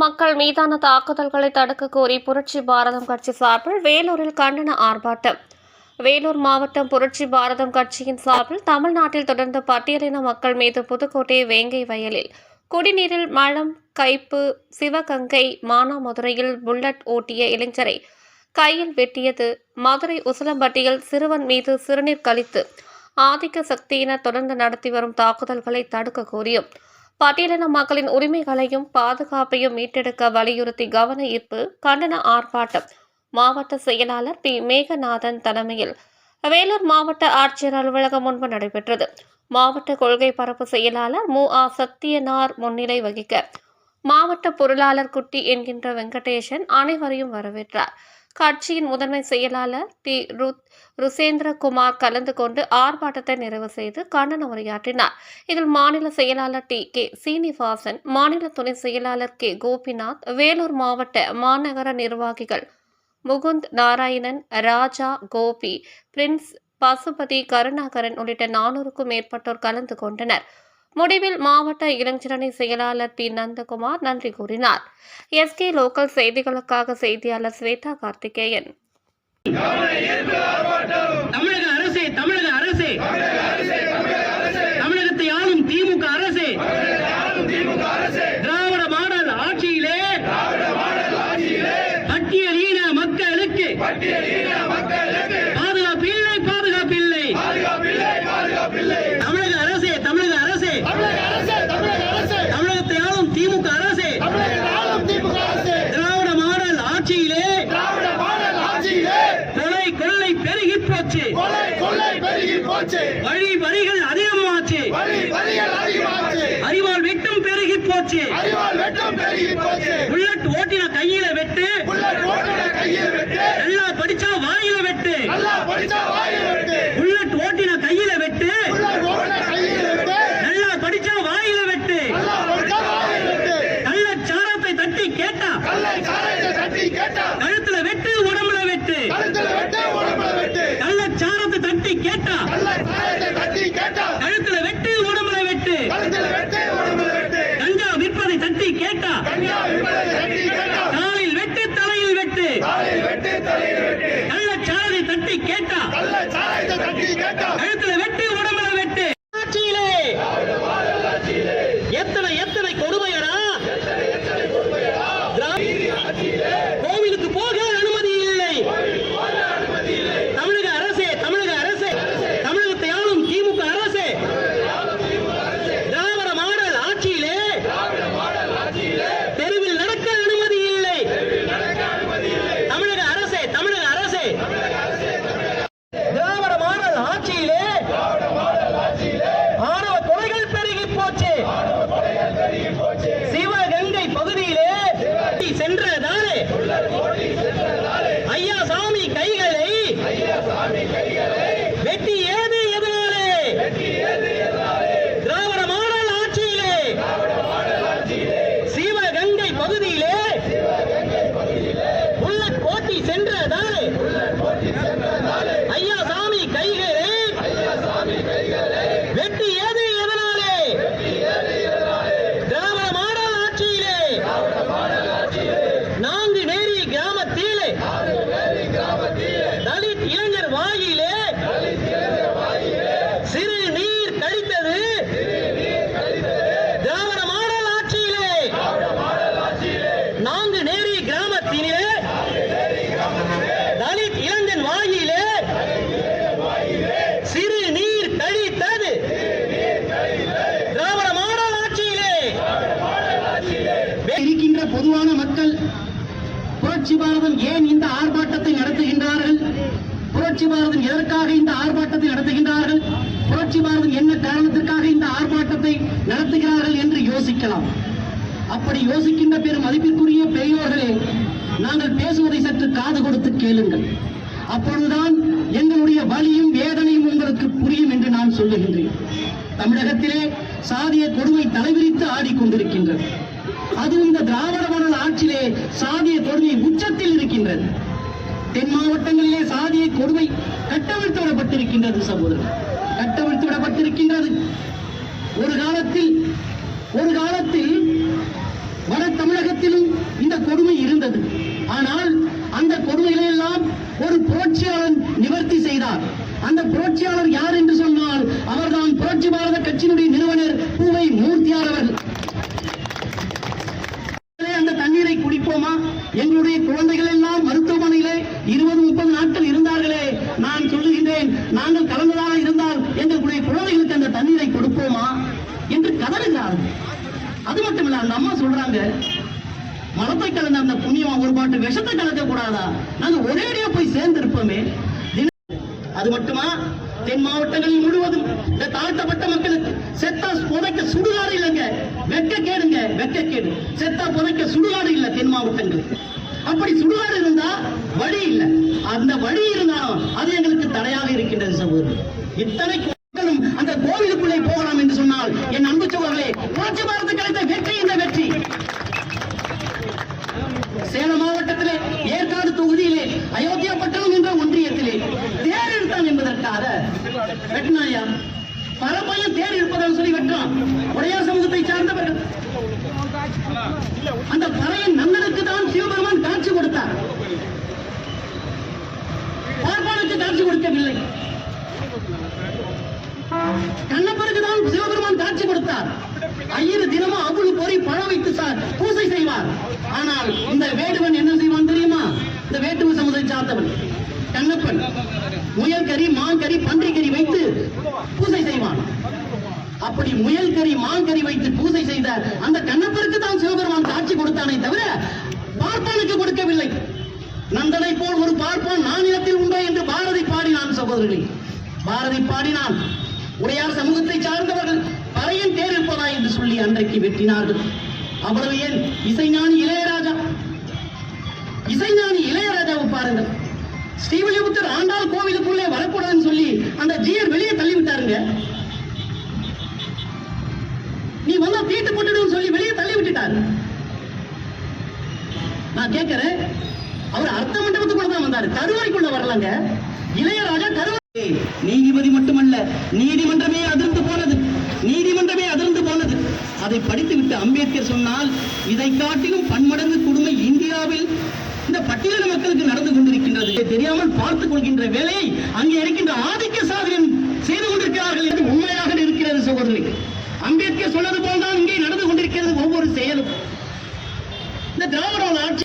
மக்கள் மீதான தாக்குதல்களை தடுக்க கோரி புரட்சி பாரதம் கட்சி சார்பில் வேலூரில் கண்டன ஆர்ப்பாட்டம். வேலூர் மாவட்டம் புரட்சி பாரதம் கட்சியின் சார்பில் தமிழ்நாட்டில் தொடர்ந்து பட்டியலின மக்கள் மீது புதுக்கோட்டை வேங்கை வயலில் குடிநீரில் மலம் கைப்பு, சிவகங்கை மானாமதுரையில் புல்லட் ஓட்டிய இளைஞரை கையில் வெட்டியது, மதுரை உசிலம்பட்டியில் சிறுவன் மீது சிறுநீர் கழித்து ஆதிக்க சக்தியினர் தொடர்ந்து நடத்தி வரும் தாக்குதல்களை தடுக்க கோரியும், பட்டியலின மக்களின் உரிமைகளையும் பாதுகாப்பையும் மீட்டெடுக்க வலியுறுத்தி கவன ஈர்ப்பு கண்டன ஆர்ப்பாட்டம் மாவட்ட செயலாளர் பி. மேகநாதன் தலைமையில் வேலூர் மாவட்ட ஆட்சியர் அலுவலகம் முன்பு நடைபெற்றது. மாவட்ட கொள்கை பரப்பு செயலாளர் மு. ஆ. சத்தியனார் முன்னிலை வகிக்க மாவட்ட பொருளாளர் குட்டி என்கின்ற வெங்கடேசன் அனைவரையும் வரவேற்றார். கட்சியின் முதன்மை செயலாளர் டி. ருசேந்திரகுமார் கலந்து கொண்டு ஆர்ப்பாட்டத்தை நிறைவு செய்து கண்டன உரையாற்றினார். இதில் மாநில செயலாளர் டி. கே. சீனிவாசன், மாநில துணை செயலாளர் கே. கோபிநாத், வேலூர் மாவட்ட மாநகர நிர்வாகிகள் முகுந்த் நாராயணன், ராஜா, கோபி, பிரின்ஸ், பசுபதி, கருணாகரன் உள்ளிட்ட 400க்கும் மேற்பட்டோர் கலந்து கொண்டனர். முடிவில் மாவட்ட இளைஞரணி செயலாளர் டி. நந்தகுமார் நன்றி கூறினார். எஸ்கே லோக்கல் செய்திகளுக்காக செய்தியாளர் ஸ்வேதா கார்த்திகேயன். தமிழக அரசே, தமிழக அரசே, தமிழகத்தை ஆளும் திமுக அரசே, திராவிட மாடல் ஆட்சியிலே பட்டியலின மக்களுக்கு பாதுகாப்பில்லை, பாதுகாப்பில்லை. தமிழக அரசே, தமிழக அரசே, தமிழகத்தை ஆளும் திமுக அரசே, திராவிட மாடல் ஆட்சியிலே கொலை கொள்ளை பெருகி போச்சு, வழி வரிகள் அதிகமாச்சு, அறிவால் வெட்டும் பெருகி போச்சு, புல்லட் ஓட்டின கையில வெட்டு, நல்லா படிச்சா வாயில வெட்டு, புல்லட் ஓட்டின கையில வெட்டு, நல்லா படிச்சா வாயில வெட்டு, கள்ளச்சாரத்தை தட்டி கேட்டா கழுத்துல வெட்டு, உடம்புல வெட்டு, கள்ளச்சாரத்தை தட்டி கேட்டா கழுத்துல வெட்டு, உடம்புல வெட்டு, கஞ்சா விற்பதை தட்டி கேட்டா காலில் வெட்டு, தலையில் வெட்டு, கள்ளச்சாரத்தை தட்டி கேட்டா கழுத்துல வெட்டு, உடம்புல வெட்டு. ஆட்சியிலே எத்தனை எத்தனை கொடுமையடா! கோவிலுக்கு போக அனுமதி இல்லை. தமிழக அரசே, தமிழக அரசே, தமிழகத்தை ஆளும் திமுக அரசே, திராவிட மாடல் ஆட்சியிலே தெருவில் நடக்க அனுமதி இல்லை. தமிழக அரசே, தமிழக அரசே, திராவிட மாடல் ஆட்சியிலே ஆணவ கொலைகள் பெருகி போச்சு. சிவகங்கை பகுதியிலே சென்றதாலே ஐயா சாமி கைகளை வெட்டியது எதனாலே? திராவிட மாடல் ஆட்சியிலே சிவகங்கை பகுதியிலே புல்லட் ஓட்டி சென்றதாலே ஐயா சாமி கைகளை வெட்டியது எதனாலே? திராவிட மாடல் ஆட்சியிலே நாங்குநேரி கிராமத்திலே தலித் இளைஞர் வாயிலே சிறு நீர் கழித்தது. திராவிட மாடல் ஆட்சியிலே நாங்குநேரி கிராமத்திலே தலித் இளைஞன் வாயிலே சிறு நீர் கழித்தது. திராவிட மாடல் ஆட்சியிலே இருக்கின்ற பொதுவான மக்கள் புரட்சி பாரதம் ஏன் இந்த ஆர்ப்பாட்டத்தை நடத்துகின்றார்கள்? புரட்சி பாரதம் எதற்காக இந்த ஆர்ப்பாட்டத்தை நடத்துகின்றார்கள்? புரட்சி பாரதம் என்ன காரணத்திற்காக இந்த ஆர்ப்பாட்டத்தை நடத்துகிறார்கள் என்று யோசிக்கலாம். அப்படி யோசிக்கின்ற பெரும் மதிப்பிற்குரிய பெரியோர்களே, நாங்கள் பேசுவதை சற்று காது கொடுத்து கேளுங்கள். அப்பொழுதுதான் எங்களுடைய வலியும் வேதனையும் உங்களுக்கு புரியும் என்று நான் சொல்லுகின்றேன். தமிழகத்திலே சாதிய கொடுமை தலைவிரித்து ஆடிக்கொண்டிருக்கின்றது. அதுவும் இந்த திராவிட மாடல் ஆட்சியிலே சாதிய கொடுமை உச்சத்தில் இருக்கின்றது. தென் மாவட்டங்களிலே சாதிய கொடுமை கட்டவிழ்த்து விடப்பட்டிருக்கின்றது. சகோதரர், கட்டவிழ்த்து விடப்பட்டிருக்கின்றது. ஒரு காலத்தில் வட தமிழகத்திலும் இந்த கொடுமை இருந்தது. ஆனால் அந்த கொடுமைகளை எல்லாம் ஒரு புரட்சியாளர் நிவர்த்தி செய்தார். அந்த புரட்சியாளர் யார் என்று சொன்னால் அவர்தான் புரட்சி பாரத கட்சியினுடைய நிறுவனர் பூவை மூர்த்தியார் அவர்கள். அந்த தண்ணீரை குடிப்போமா? எங்களுடைய குழந்தைகள் எல்லாம் மருத்துவமனையிலே 20-30 நாட்கள் இருந்தார்களே, நான் சொல்லுகின்றேன், நாங்கள் கலந்ததாக இருந்தால் எங்களுடைய குழந்தைகளுக்கு அந்த தண்ணீரை கொடுப்போமா என்று கதறுகிறார்கள். அது மட்டுமில்ல, அந்த அம்மா சொல்றாங்க, மலத்தை கலந்த அந்த புண்ணியமா ஒரு பாட்டு விஷத்தை கலக்க கூடாதா? நாங்க ஒரேடியா போய் சேர்ந்து இருப்போமே. அது மட்டுமா, தென் மாவட்டங்களில் முழுவதும் இந்த தாழ்த்தப்பட்ட மக்களுக்கு செத்தா புதைக்க சுடுகாடு இல்லைங்க, வெக்க கேடுங்க, வெக்க கேடு. செத்தா புதைக்க சுடுகாடு இல்ல தென் மாவட்டங்களில். அப்படி சுடுகாடு இருந்தா வழி இல்லை. அந்த வழி இருந்தாலும் அது எங்களுக்கு தடையாக இருக்கின்றது சகோதரர். இத்தனை மக்களும் அந்த கோவிலுக்குள்ளே போகலாம் என்று சொன்னால் என் அன்பு சகோதரர்களே, புரட்சி பாரத கிடைத்த வெற்றி இந்த வெற்றி. சேலம் மாவட்டத்திலே ஏற்காடு தொகுதியிலே அயோத்தியா பட்டணம் என்ற ஒன்றியத்திலே தேர் எடுத்தான் என்பதற்காக வெட்டினாயா? பல பையன் தேர் இருப்பதாக சொல்லி வெட்டான். உடையார் சமூகத்தை சார்ந்தவர்கள். அந்த பறையின் நந்தனுக்கு தான் சிவபெருமான் காட்சி கொடுத்தார், பார்ப்பானுக்கு காட்சி கொடுக்கவில்லை. கண்ணப்பருக்கு தான் சிவபெருமான் காட்சி கொடுத்தார். ஐயரு தினமும் அவுளு பொறி பழம் வைத்து பூசை செய்வார். ஆனால் இந்த வேடுவன் என்ன செய்வான் தெரியுமா? இந்த வேட்டுவ சமுதாய சார்ந்தவன் கண்ணப்பன் முயல் கறி, மான் கறி, பன்றி கறி வைத்து பூசை செய்வான். அப்படி முயல் கறி, மான் கறி வைத்து பூசை செய்த அந்த கண்ணப்பருக்கு தான் சிவபெருமான் காட்சி கொடுத்தானே தவிர பார்ப்பானுக்கு கொடுக்கவில்லை. நந்தனை போல் ஒரு பார்ப்பான் நானிலத்தில் உண்டோ என்று பாரதி பாடினான் சகோதரர்களே, பாரதி பாடினான். உடையார் சமூகத்தை சார்ந்தவர்கள் பறையன் தேர் இருப்பதா என்று சொல்லி அன்றைக்கு வெட்டினார்கள். அவ்வளவு ஏன், இசைஞானி இளையராஜாவை பாருங்கள். ஸ்ரீவில்லிபுத்தூர் ஆண்டாள் கோவிலுக்குள்ளே வரக்கூடாதுன்னு சொல்லி அந்த ஜியர் வெளியே தள்ளிவிட்டாருங்க. நீ வந்தா தீட்டு போட்டுடும் சொல்லி வெளியே தள்ளி விட்டுட்டாரு. நான் கேட்கிறேன், அவர் அர்த்த மண்டபத்துக்குள்ள தான் வந்தாரு, கருவறைக்குள்ள வரலங்க. இளையராஜா கருவறை. நீதிபதி மட்டுமல்ல, நீதிமன்றமே அதிர்ந்து போனது, நீதிமன்றமே அதிர்ந்து போனது. அதை படித்துவிட்டு அம்பேத்கர் சொன்னால், இதை காட்டிலும் பன்மடங்கு கொடுமை இந்தியாவில் இந்த பட்டியலின மக்களுக்கு நடந்து கொண்டிருக்கின்றது. தெரியாமல் பார்த்துக் கொள்கின்ற வேலையை அங்கே இருக்கின்ற ஆதிக்க சாதனம் செய்து கொண்டிருக்கிறார்கள் என்று உண்மையாக இருக்கிறது சகோதரி. அம்பேத்கர் சொன்னது போல்தான் இங்கே நடந்து கொண்டிருக்கிறது ஒவ்வொரு செயலும். இந்த திராவிட ஆட்சி